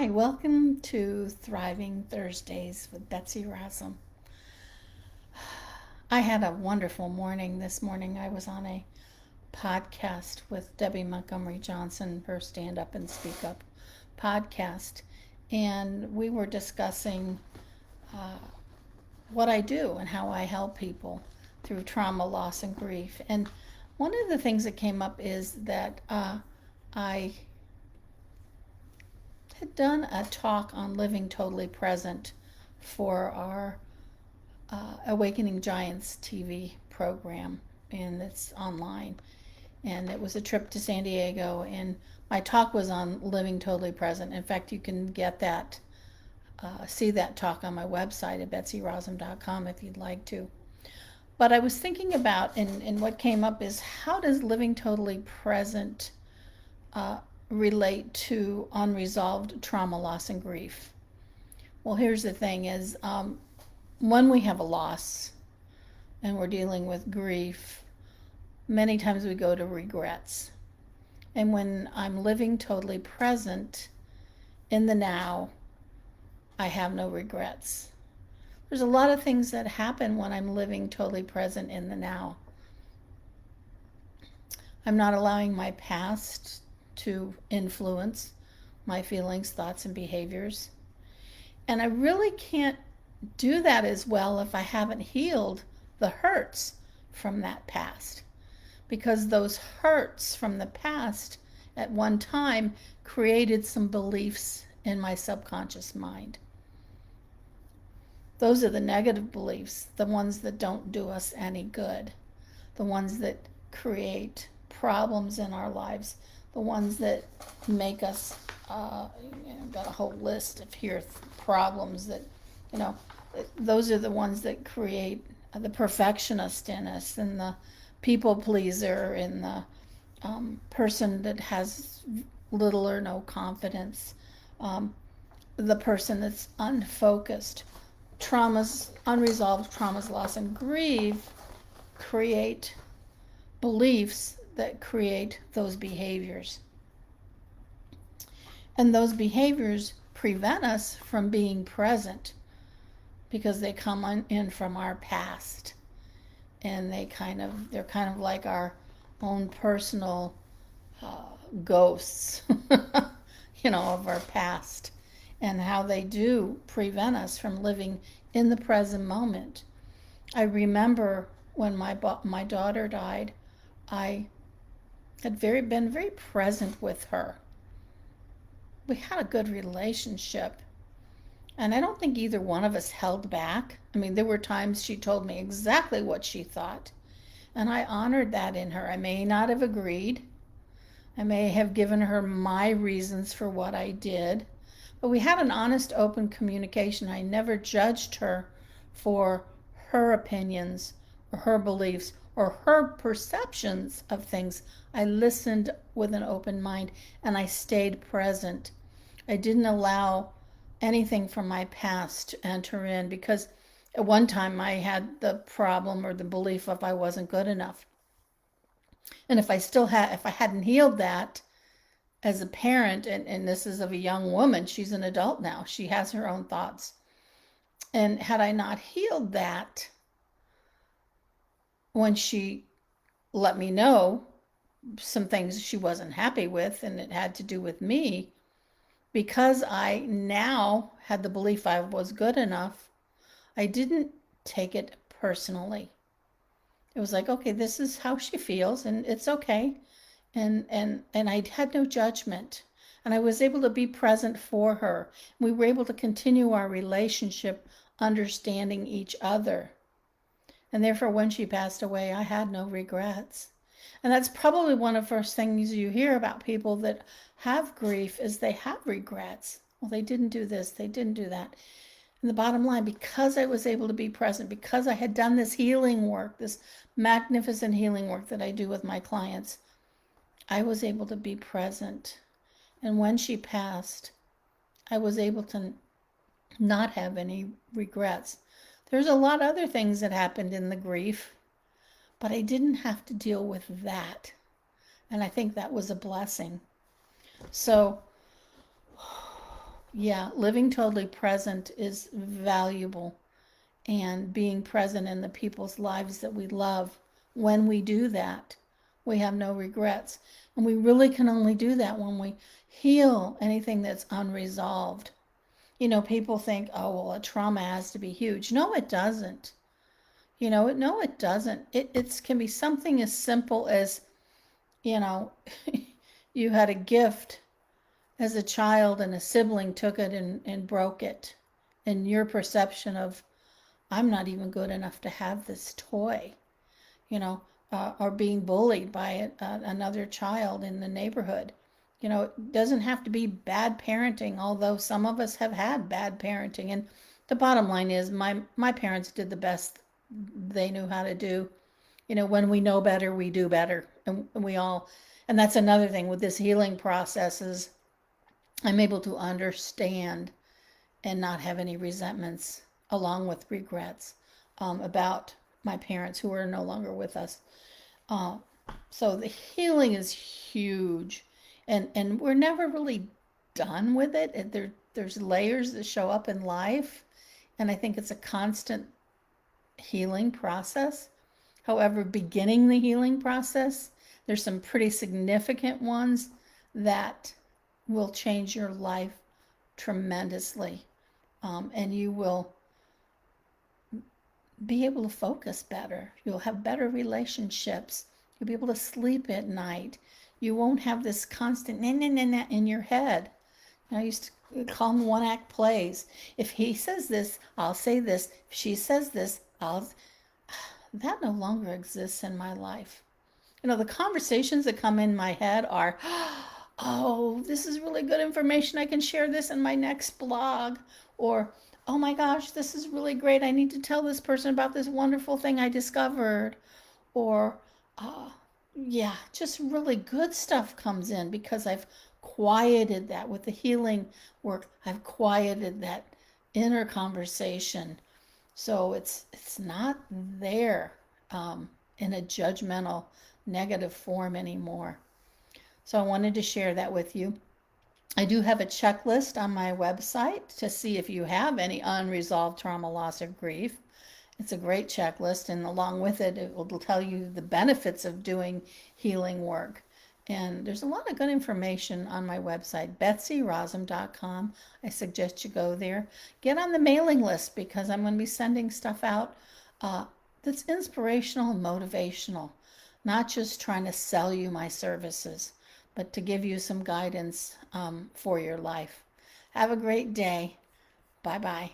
Hi, welcome to Thriving Thursdays with Betsy Rossum. I had a wonderful morning this morning. I was on a podcast with Debbie Montgomery Johnson, her Stand Up and Speak Up podcast, and we were discussing what I do and how I help people through trauma, loss, and grief. And one of the things that came up is that I had done a talk on living totally present for our Awakening Giants TV program, and it's online. And it was a trip to San Diego, and my talk was on living totally present. In fact, you can get that, see that talk on my website at betsyrossum.com if you'd like to. But I was thinking about, and what came up is, how does living totally present relate to unresolved trauma, loss, and grief? Well, here's the thing is, when we have a loss and we're dealing with grief, many times we go to regrets. And when I'm living totally present in the now, I have no regrets. There's a lot of things that happen when I'm living totally present in the now. I'm not allowing my past to influence my feelings, thoughts, and behaviors. And I really can't do that as well if I haven't healed the hurts from that past. Because those hurts from the past at one time created some beliefs in my subconscious mind. Those are the negative beliefs, the ones that don't do us any good, the ones that create problems in our lives, the ones that make us, got a whole list of here problems that, those are the ones that create the perfectionist in us, and the people pleaser, and the person that has little or no confidence, the person that's unfocused. Traumas, unresolved traumas, loss, and grief create beliefs that create those behaviors. And those behaviors prevent us from being present because they come in from our past, and they're kind of like our own personal ghosts, of our past, and how they do prevent us from living in the present moment. I remember when my daughter died, I had been very present with her. We had a good relationship, and I don't think either one of us held back. I mean, there were times she told me exactly what she thought, and I honored that in her. I may not have agreed. I may have given her my reasons for what I did, but we had an honest, open communication. I never judged her for her opinions or her beliefs or her perceptions of things. I listened with an open mind, and I stayed present. I didn't allow anything from my past to enter in, because at one time I had the problem or the belief of I wasn't good enough. And if I hadn't healed that as a parent, and this is of a young woman, she's an adult now, she has her own thoughts. And had I not healed that, when she let me know some things she wasn't happy with, and it had to do with me, because I now had the belief I was good enough, I didn't take it personally. It was like, okay, this is how she feels, and it's okay. And I had no judgment. And I was able to be present for her. We were able to continue our relationship, understanding each other. And therefore, when she passed away, I had no regrets. And that's probably one of the first things you hear about people that have grief, is they have regrets. Well, they didn't do this, they didn't do that. And the bottom line, because I was able to be present, because I had done this healing work, this magnificent healing work that I do with my clients, I was able to be present. And when she passed, I was able to not have any regrets. There's a lot of other things that happened in the grief, but I didn't have to deal with that. And I think that was a blessing. So Yeah, living totally present is valuable, and being present in the people's lives that we love. When we do that, we have no regrets. And we really can only do that when we heal anything that's unresolved. You know, people think, oh, well, a trauma has to be huge. No, it doesn't. No, it doesn't. It can be something as simple as, you know, you had a gift as a child and a sibling took it and broke it. And your perception of, I'm not even good enough to have this toy, you know, or being bullied by another child in the neighborhood. It doesn't have to be bad parenting, although some of us have had bad parenting. And the bottom line is, my parents did the best they knew how to do. When we know better, we do better. And that's another thing with this healing process is I'm able to understand and not have any resentments along with regrets about my parents who are no longer with us. Uh, so the healing is huge, and we're never really done with it. There's layers that show up in life, and I think it's a constant healing process. However, beginning the healing process, there's some pretty significant ones that will change your life tremendously, and you will be able to focus better. You'll have better relationships. You'll be able to sleep at night. You won't have this constant na na na na in your head. I used to call them one act plays. If he says this, I'll say this. If she says this, I'll. That no longer exists in my life. The conversations that come in my head are, oh, this is really good information. I can share this in my next blog. Or, oh my gosh, this is really great. I need to tell this person about this wonderful thing I discovered. Or, uh, yeah, just really good stuff comes in because I've quieted that with the healing work. I've quieted that inner conversation. So it's not there in a judgmental, negative form anymore. So I wanted to share that with you. I do have a checklist on my website to see if you have any unresolved trauma, loss, or grief. It's a great checklist, and along with it, it will tell you the benefits of doing healing work. And there's a lot of good information on my website, betsyrosum.com. I suggest you go there. Get on the mailing list because I'm going to be sending stuff out that's inspirational and motivational, not just trying to sell you my services, but to give you some guidance for your life. Have a great day. Bye bye.